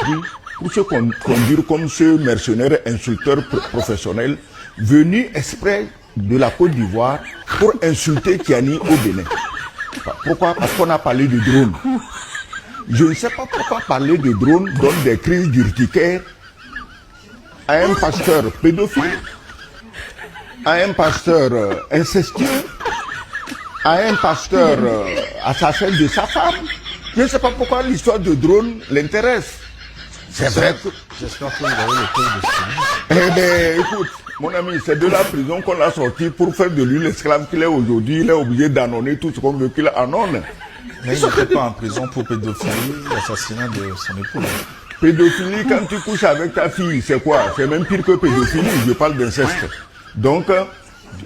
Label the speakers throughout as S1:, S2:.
S1: pris pour se conduire comme ce mercenaire insulteur professionnel venu exprès de la Côte d'Ivoire pour insulter Kiani au Bénin. Pourquoi? Parce qu'on a parlé de drone. Je ne sais pas pourquoi parler de drone donne des crises d'urticaire à un pasteur pédophile, à un pasteur incestueux, à un pasteur assassin de sa femme. Je ne sais pas pourquoi l'histoire de drone l'intéresse. C'est vrai que...
S2: J'espère que vous avez le temps de finir.
S1: Eh bien, écoute, mon ami, c'est de la prison qu'on l'a sorti pour faire de lui l'esclave qu'il est aujourd'hui. Il est obligé d'annoncer tout ce qu'on veut qu'il annonce.
S2: Mais il n'était pas en prison pour pédophilie, l'assassinat de son épouse.
S1: Pédophilie, quand tu couches avec ta fille, c'est quoi? C'est même pire que pédophilie, je parle d'inceste. Donc,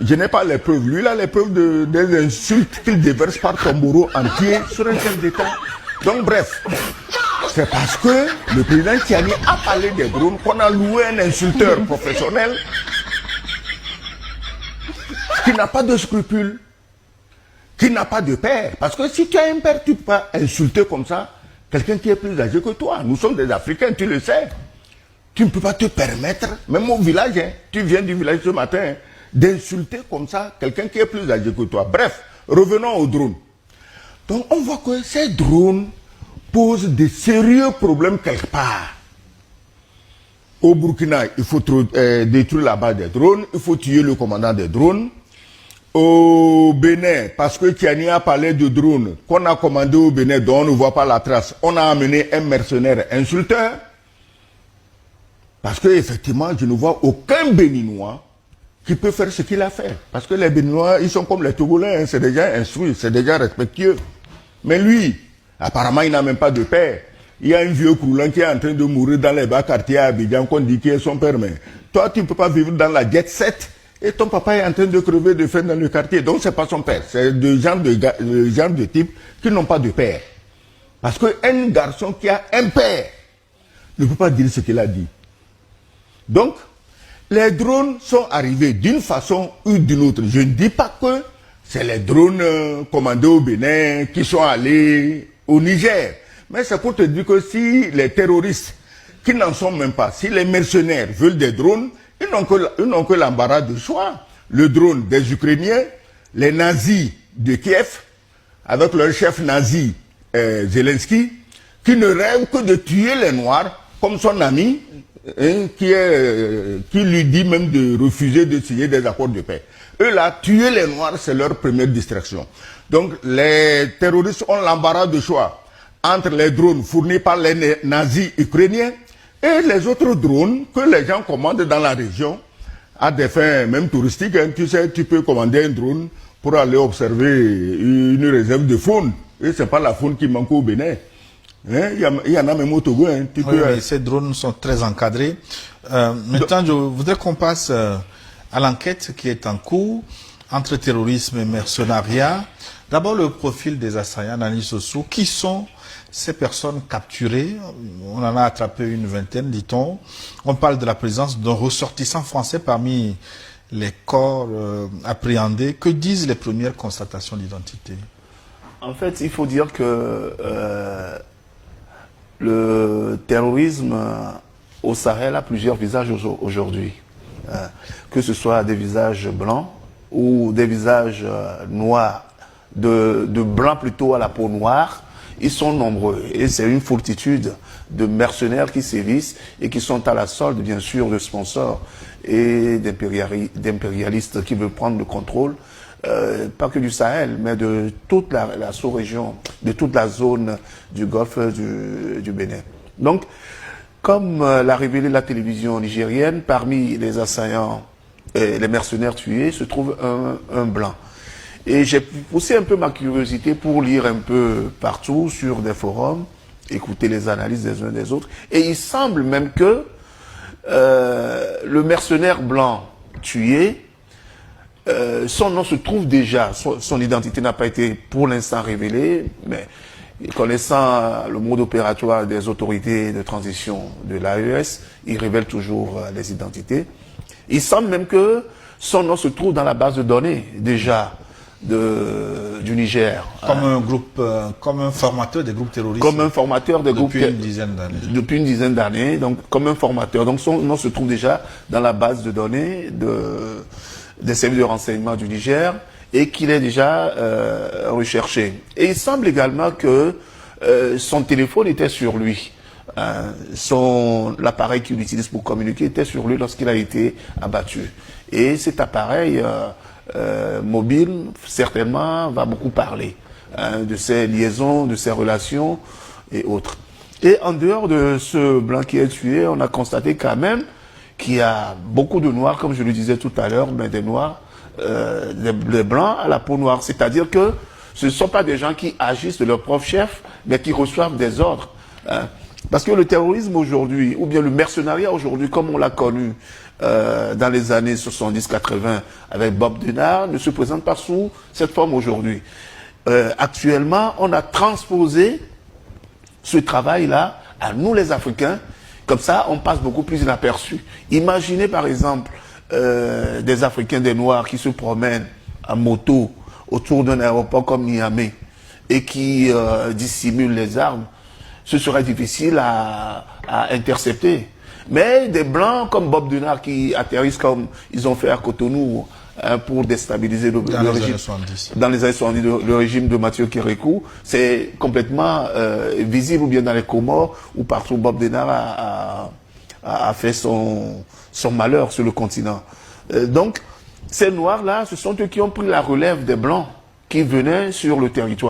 S1: je n'ai pas les preuves. Lui, il a les preuves des insultes qu'il déverse par tombereau entier sur un chef d'État. Donc, bref, c'est parce que le président Kiani a parlé des drones qu'on a loué un insulteur professionnel qui n'a pas de scrupules, qui n'a pas de père. Parce que si tu as un père, tu ne peux pas insulter comme ça quelqu'un qui est plus âgé que toi. Nous sommes des Africains, tu le sais. Tu ne peux pas te permettre, même au village, hein, tu viens du village ce matin, hein, d'insulter comme ça quelqu'un qui est plus âgé que toi. Bref, revenons aux drones. Donc on voit que ces drones posent de sérieux problèmes quelque part. Au Burkina, il faut détruire la base des drones, il faut tuer le commandant des drones. Au Bénin, parce que Kiani a parlé de drones qu'on a commandé au Bénin, dont on ne voit pas la trace, on a amené un mercenaire insulteur. Parce que effectivement, je ne vois aucun Béninois qui peut faire ce qu'il a fait. Parce que les Béninois, ils sont comme les Togolais, hein, c'est déjà instruit, c'est déjà respectueux. Mais lui, apparemment, il n'a même pas de père. Il y a un vieux croulant qui est en train de mourir dans les bas quartiers à Abidjan, qu'on dit qu'il est son père. Mais toi, tu ne peux pas vivre dans la jet set. Et ton papa est en train de crever de faim dans le quartier. Donc, c'est pas son père. C'est le genre de type qui n'ont pas de père. Parce qu'un garçon qui a un père ne peut pas dire ce qu'il a dit. Donc, les drones sont arrivés d'une façon ou d'une autre. Je ne dis pas que c'est les drones commandés au Bénin qui sont allés au Niger. Mais c'est pour te dire que si les terroristes, qui n'en sont même pas, si les mercenaires veulent des drones, ils n'ont que l'embarras de choix. Le drone des Ukrainiens, les nazis de Kiev, avec leur chef nazi Zelensky, qui ne rêve que de tuer les Noirs, comme son ami, hein, qui lui dit même de refuser de signer des accords de paix. Eux là, tuer les Noirs, c'est leur première distraction. Donc les terroristes ont l'embarras de choix entre les drones fournis par les nazis ukrainiens et les autres drones que les gens commandent dans la région à des fins même touristiques. Hein. Tu sais, tu peux commander un drone pour aller observer une réserve de faune. Et c'est pas la faune qui manque au Bénin. Hein? Il y en a même au Togo. Hein.
S2: Mais ces drones sont très encadrés. Maintenant, je voudrais qu'on passe à l'enquête qui est en cours entre terrorisme et mercenariat. D'abord, le profil des assaillants Nani Sossou. Qui sont ces personnes capturées? On en a attrapé une vingtaine, dit-on. On parle de la présence d'un ressortissant français parmi les corps appréhendés. Que disent les premières constatations d'identité?
S3: En fait, il faut dire que le terrorisme au Sahel a plusieurs visages aujourd'hui. Que ce soit des visages blancs ou des visages noirs, de blancs plutôt à la peau noire. Ils sont nombreux et c'est une foultitude de mercenaires qui sévissent et qui sont à la solde, bien sûr, de sponsors et d'impérialistes qui veulent prendre le contrôle, pas que du Sahel, mais de toute la sous-région, de toute la zone du golfe du Bénin. Donc, comme l'a révélé la télévision nigérienne, parmi les assaillants et les mercenaires tués se trouve un blanc. Et j'ai poussé un peu ma curiosité pour lire un peu partout sur des forums, écouter les analyses des uns des autres. Et il semble même que le mercenaire blanc tué, son nom se trouve déjà, son identité n'a pas été pour l'instant révélée, mais connaissant le mode opératoire des autorités de transition de l'AES, il révèle toujours les identités. Il semble même que son nom se trouve dans la base de données déjà du Niger.
S2: Comme un groupe, comme un formateur des groupes terroristes.
S3: Comme un formateur des groupes.
S2: Depuis une dizaine d'années.
S3: Depuis une dizaine d'années, donc comme un formateur. Donc son nom se trouve déjà dans la base de données des services de renseignement du Niger et qu'il est déjà recherché. Et il semble également que son téléphone était sur lui. L'appareil qu'il utilise pour communiquer était sur lui lorsqu'il a été abattu. Et cet appareil mobile, certainement, va beaucoup parler de ses liaisons, de ses relations et autres. Et en dehors de ce blanc qui est tué, on a constaté quand même qu'il y a beaucoup de noirs, comme je le disais tout à l'heure, mais des noirs, des blancs à la peau noire. C'est-à-dire que ce ne sont pas des gens qui agissent de leur propre chef, mais qui reçoivent des ordres. Parce que le terrorisme aujourd'hui, ou bien le mercenariat aujourd'hui, comme on l'a connu dans les années 70-80 avec Bob Denard, ne se présente pas sous cette forme aujourd'hui. Actuellement, on a transposé ce travail-là à nous les Africains. Comme ça, on passe beaucoup plus inaperçu. Imaginez par exemple des Africains, des Noirs qui se promènent en moto autour d'un aéroport comme Niamey et qui dissimulent les armes. Ce serait difficile à intercepter. Mais des Blancs comme Bob Denard qui atterrissent comme ils ont fait à Cotonou pour déstabiliser le régime. Dans les années 70, le régime de Mathieu Kérékou, c'est complètement visible, ou bien dans les Comores, où partout Bob Denard a fait son malheur sur le continent. Donc, ces Noirs-là, ce sont eux qui ont pris la relève des Blancs qui venaient sur le territoire.